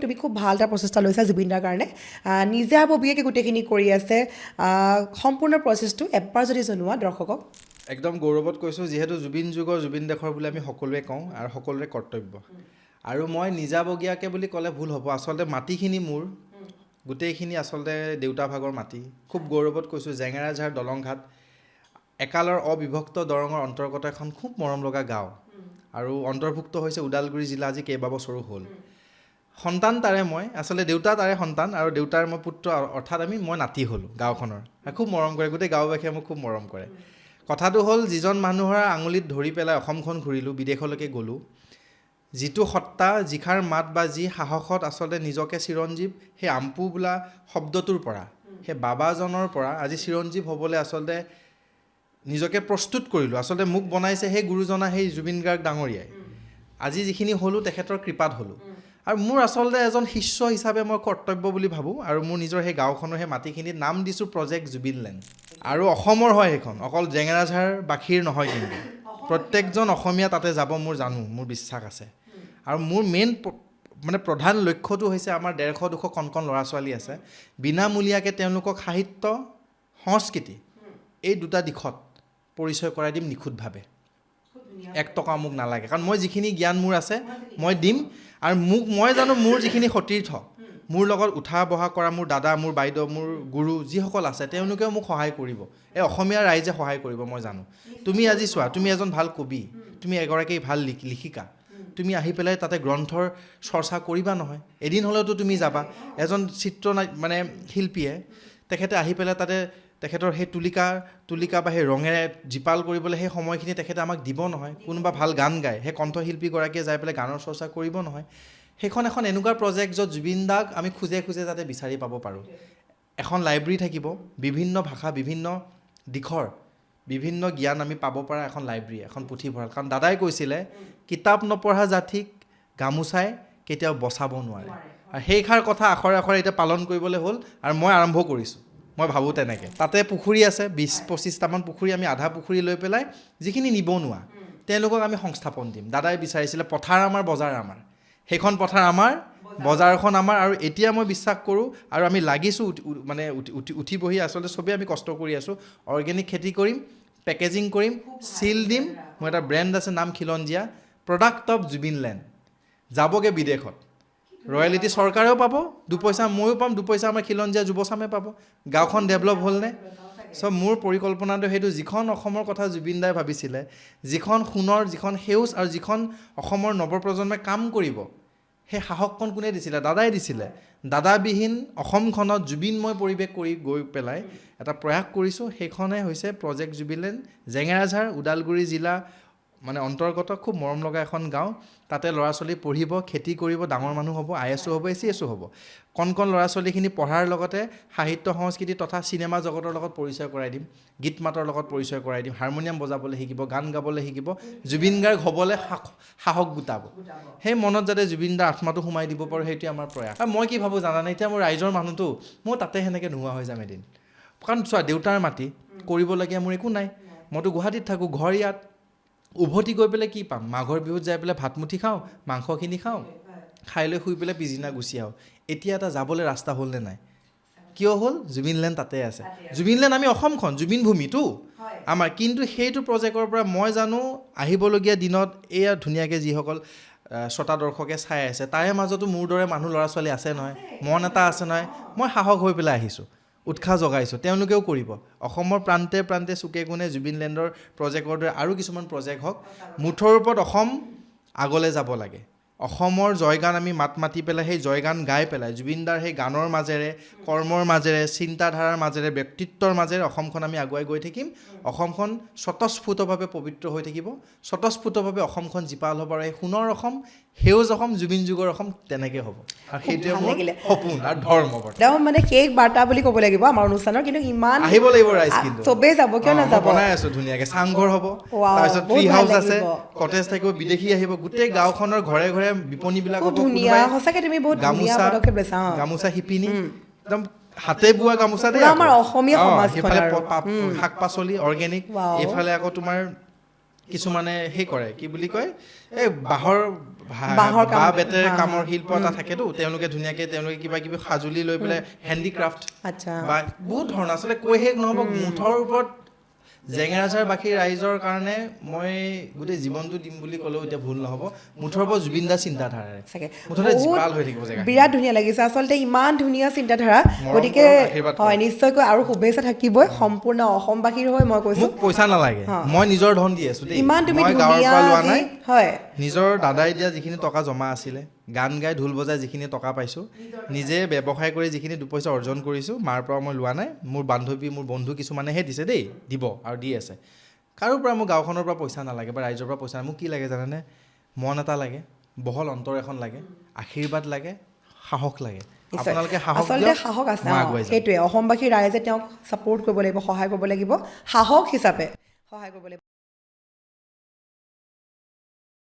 তুমি খুব ভাল এটা প্ৰচেষ্টা লৈছা জুবিনদাৰ কাৰণে নিজাববীয়াকৈ গোটেইখিনি কৰি আছে সম্পূৰ্ণ প্ৰচেছটো এবাৰ যদি জনোৱা দৰ্শকক একদম গৌৰৱত কৈছোঁ যিহেতু জুবিন যুগৰ জুবিন দেশৰ বুলি আমি সকলোৱে কওঁ আৰু সকলোৰে কৰ্তব্য আৰু মই নিজাবগীয়াকৈ বুলি ক'লে ভুল হ'ব আচলতে মাটিখিনি মোৰ গোটেইখিনি আচলতে দেউতা ভাগৰ মাটি খুব গৌৰৱত কৈছোঁ জেঙেৰাঝাৰ দলংঘাট একালৰ অবিভক্ত দৰঙৰ অন্তৰ্গত এখন খুব মৰম লগা গাঁও আৰু অন্তৰ্ভুক্ত হৈছে ওদালগুৰি জিলা আজি কেইবাবছৰো হ'ল সন্তান তাৰে মই আচলতে দেউতা তাৰে সন্তান আৰু দেউতাৰ মই পুত্ৰ অৰ্থাৎ মই নাতি হ'লোঁ গাঁওখনৰ খুব মৰম কৰে গোটেই গাঁওবাসীয়ে মোক খুব মৰম কৰে কথাটো হ'ল যিজন মানুহৰ আঙুলিত ধৰি পেলাই অসমখন ঘূৰিলোঁ বিদেশলৈকে গ'লোঁ যিটো সত্তা যিষাৰ মাত বা যি সাহসত আচলতে নিজকে চিৰঞ্জীৱ সেই আম্পু বোলা শব্দটোৰ পৰা সেই বাবাজনৰ পৰা আজি চিৰঞ্জীৱ হ'বলৈ আচলতে নিজকে প্ৰস্তুত কৰিলোঁ আচলতে মোক বনাইছে সেই গুৰুজনা সেই জুবিন গাৰ্গ ডাঙৰীয়াই আজি যিখিনি হ'লোঁ তেখেতৰ কৃপাত হ'লোঁ আৰু মোৰ আচলতে এজন শিষ্য হিচাপে মই কৰ্তব্য বুলি ভাবোঁ আৰু মোৰ নিজৰ সেই গাঁওখনৰ সেই মাটিখিনিত নাম দিছোঁ প্ৰজেক্ট জুবিনলেণ্ড আৰু অসমৰ হয় সেইখন অকল জেঙেৰাঝাৰবাসীৰ নহয় কিন্তু প্ৰত্যেকজন অসমীয়া তাতে যাব মোৰ বিশ্বাস আছে আৰু মোৰ মেইন প্ৰধান লক্ষ্যটো হৈছে আমাৰ 150-200 কণ ল'ৰা ছোৱালী আছে বিনামূলীয়াকৈ তেওঁলোকক সাহিত্য সংস্কৃতি এই দুটা দিশত পৰিচয় কৰাই দিম নিখুঁতভাৱে 1 টকা মোক নালাগে কাৰণ মই যিখিনি জ্ঞান মোৰ আছে মই দিম আৰু মই জানো মোৰ যিখিনি সতীৰ্থ মোৰ লগত উঠা বহা কৰা মোৰ দাদা মোৰ বাইদেউ মোৰ গুৰু যিসকল আছে তেওঁলোকেও মোক সহায় কৰিব এই অসমীয়া ৰাইজে সহায় কৰিব মই জানো তুমি আজি চোৱা তুমি এজন ভাল কবি তুমি এগৰাকী ভাল লিখিকা তুমি আহি পেলাই তাতে গ্ৰন্থৰ চৰ্চা কৰিবা নহয় এদিন হ'লেওতো তুমি যাবা এজন শিল্পীয়ে তেখেতে আহি পেলাই তাতে তেখেতৰ সেই তুলিকা বা সেই ৰঙেৰে জীপাল কৰিবলৈ সেই সময়খিনি তেখেতে আমাক দিব নহয় কোনোবা ভাল গান গায় সেই কণ্ঠশিল্পীগৰাকীয়ে যাই পেলাই গানৰ চৰ্চা কৰিব নহয় সেইখন এখন এনেকুৱা প্ৰজেক্ট য'ত জুবিন দাক আমি খোজে যাতে বিচাৰি পাব পাৰোঁ এখন লাইব্ৰেৰী থাকিব বিভিন্ন ভাষা বিভিন্ন দিশৰ বিভিন্ন জ্ঞান আমি পাব পৰা এখন লাইব্ৰেৰী এখন পুথিভঁৰাল কাৰণ দাদাই কৈছিলে কিতাপ নপঢ়া জাতিক গামোচাই কেতিয়াও বচাব নোৱাৰে আৰু সেইষাৰ কথা আখৰে আখৰে এতিয়া পালন কৰিবলৈ হ'ল আৰু মই আৰম্ভ কৰিছোঁ মই ভাবোঁ তেনেকৈ তাতে পুখুৰী আছে 20-25টামান পুখুৰী আমি আধা পুখুৰী লৈ পেলাই যিখিনি নিবনুৱা তেওঁলোকক আমি সংস্থাপন দিম দাদাই বিচাৰিছিলে পথাৰ আমাৰ বজাৰ আমাৰ সেইখন পথাৰ আমাৰ বজাৰখন আমাৰ আৰু এতিয়া মই বিশ্বাস কৰোঁ আৰু আমি লাগিছোঁ উঠি বহি আচলতে চবেই আমি কষ্ট কৰি আছোঁ অৰ্গেনিক খেতি কৰিম পেকেজিং কৰিম চিল দিম মোৰ এটা ব্ৰেণ্ড আছে নাম খিলঞ্জীয়া প্ৰডাক্ট অফ জুবিনলেণ্ড যাবগৈ বিদেশত ৰয়েলিটি চৰকাৰেও পাব 2 পইচা ময়ো পাম 2 পইচা আমাৰ খিলঞ্জীয়া যুৱচামে পাব গাঁওখন ডেভেলপ হ'লনে চব মোৰ পৰিকল্পনাটো সেইটো যিখন অসমৰ কথা জুবিন দাই ভাবিছিলে যিখন সোণৰ যিখন সেউজ আৰু যিখন অসমৰ নৱপ্ৰজন্মই কাম কৰিব সেই সাহসকণ কোনে দিছিলে দাদাই দিছিলে দাদাবিহীন অসমখনত জুবিনময় পৰিৱেশ কৰি গৈ পেলাই এটা প্ৰয়াস কৰিছোঁ সেইখনে হৈছে প্ৰজেক্ট জুবিনলেণ্ড জেঙেৰাঝাৰ ওদালগুৰি জিলা অন্তৰ্গত খুব মৰম লগা এখন গাঁও তাতে ল'ৰা ছোৱালী পঢ়িব খেতি কৰিব ডাঙৰ মানুহ হ'ব IASও হ'ব ACSও হ'ব কণ ল'ৰা ছোৱালীখিনি পঢ়াৰ লগতে সাহিত্য সংস্কৃতি তথা চিনেমা জগতৰ লগত পৰিচয় কৰাই দিম গীত মাতৰ লগত পৰিচয় কৰাই দিম হাৰমনিয়াম বজাবলৈ শিকিব গান গাবলৈ শিকিব জুবিন গাৰ্গ হ'বলৈ সাহস গোটাব সেই মনত যাতে জুবিন দাৰ আত্মাটো সোমাই দিব পাৰোঁ সেইটোৱে আমাৰ প্ৰয়াস আৰু মই কি ভাবোঁ জানানে এতিয়া মোৰ ৰাইজৰ মানুহটো মই তাতে সেনেকৈ নোহোৱা হৈ যাম এদিন কাৰণ চোৱা দেউতাৰ মাটি কৰিবলগীয়া মোৰ একো নাই মইতো গুৱাহাটীত থাকোঁ ঘৰ ইয়াত উভতি গৈ পেলাই কি পাম মাঘৰ বিহুত যাই পেলাই ভাতমুঠি খাওঁ মাংসখিনি খাওঁ খাই লৈ শুই পেলাই পিছদিনা গুচি আহোঁ এতিয়া এটা যাবলৈ ৰাস্তা হ'লনে নাই কিয় হ'ল জুবিনলেণ্ড তাতে আছে জুবিনলেণ্ড আমি অসমখন জুবিন ভূমিটো আমাৰ কিন্তু সেইটো প্ৰজেক্টৰ পৰা মই জানো আহিবলগীয়া দিনত এয়া ধুনীয়াকৈ যিসকল শ্ৰোতা দৰ্শকে চাই আছে তাৰে মাজতো মোৰ দৰে মানুহ ল'ৰা ছোৱালী আছে নহয় মন এটা আছে নহয় মই সাহস হৈ পেলাই আহিছোঁ উৎসাহ জগাইছোঁ তেওঁলোকেও কৰিব অসমৰ প্ৰান্তে প্ৰান্তে চুকে কোণে জুবিনলেণ্ডৰ প্ৰজেক্টৰ দৰে আৰু কিছুমান প্ৰজেক্ট হওক মুঠৰ ওপৰত অসম আগলৈ যাব লাগে অসমৰ জয়গান আমি মাতি পেলাই সেই জয়গান গাই পেলাই জুবিনদাৰ সেই গানৰ মাজেৰে কৰ্মৰ মাজেৰে চিন্তাধাৰাৰ মাজেৰে ব্যক্তিত্বৰ মাজেৰে অসমখন আমি আগুৱাই গৈ থাকিম অসমখন স্বতঃস্ফূৰ্তভাৱে পবিত্ৰ হৈ থাকিব স্বতঃস্ফূৰ্তভাৱে অসমখন জীপাল হ'ব আৰু এই সোণৰ অসম সেউজ অসম জুবিন যুগৰ অসম তেনেকৈ হ'ব আৰু সেইটোৱে মোৰ সপোন আৰু ধৰ্ম একদম শেষ বাৰ্তা বুলি ক'ব লাগিব আমাৰ অনুষ্ঠানৰ কিন্তু ইমান আহিব লাগিব ৰাইজ কিন্তু চবেই যাব কিয় নাযাব বনাই আছোঁ ধুনীয়াকৈ চাংঘৰ হ'ব তাৰপিছত ট্ৰি হাউচ আছে কটেজ থাকিব বিদেশী আহিব গোটেই গাঁওখনৰ ঘৰে ঘৰে বিপণীবিলাক হ'ব ধুনীয়া সঁচাকৈ তুমি বহুত ধুনীয়া পদক্ষেপ লৈছা গামোচা শিপিনী একদম হাতে বোৱা গামোচা দেই আমাৰ অসমীয়া সমাজখন শাক পাচলি অৰ্গেনিক এইফালে আকৌ তোমাৰ কিছুমানে সেই কৰে কি বুলি কয় এই বাঁহৰ বাঁহৰ কাম, বাঁহ বেতেৰে হা, কামৰ শিল্প এটা থাকেতো তেওঁলোকে ধুনীয়াকৈ তেওঁলোকে কিবা কিবি সাজুলি লৈ পেলাই হেণ্ডিক্ৰাফ্ট আচ্ছা বা বহুত ধৰণৰ আচলতে কৈ শেষ নহ'ব মুঠৰ ওপৰত জেঙেৰাঝাৰবাসী ৰাইজৰ কাৰণে মই গোটেই জীৱনটো দিম বুলি ক'লেও এতিয়া ভুল নহ'ব মুঠৰ ওপৰত জুবিন দাৰ চিন্তাধাৰাৰে চাগে মুঠতে বহুত জীপাল হৈ থাকিব জেগা বিৰাট ধুনীয়া লাগিছে আচলতে ইমান ধুনীয়া চিন্তাধাৰা মৰম গতিকে কৰক, আশীৰ্বাদ কৰক। হয় নিশ্চয়কৈ আৰু শুভেচ্ছা থাকিবই সম্পূৰ্ণ অসমবাসীৰ হৈ মই কৈছোঁ মোক পইচা নালাগে মই নিজৰ ধন দি আছোঁ দেই ইমান তুমি মই গাঁৱৰ ধুনীয়া পৰা লোৱা আজি নাই হয় নিজৰ দাদাই দিয়া যিখিনি টকা জমা আছিলে গান গাই ঢোল বজাই যিখিনি টকা পাইছোঁ নিজে ব্যৱসায় কৰি যিখিনি দুপইচা অৰ্জন কৰিছোঁ মাৰ পৰা মই লোৱা নাই মোৰ বান্ধৱী মোৰ বন্ধু কিছুমানেহে দিছে দেই দিব আৰু দি আছে কাৰোৰ পৰা মোৰ গাঁওখনৰ পৰা পইচা নালাগে বা ৰাইজৰ পৰা পইচা নাই মোক কি লাগে জানেনে মন এটা লাগে বহল অন্তৰ এখন লাগে আশীৰ্বাদ লাগে সাহস লাগে নিশ্চয়। আপোনালোকে সাহস আচলতে দিয়ক সাহস আছে মই আগুৱাই যাম সেইটোৱে অসমবাসী ৰাইজে তেওঁক ছাপোৰ্ট কৰিব লাগিব সহায় কৰিব লাগিব সাহস হিচাপে সহায় কৰিব লাগিব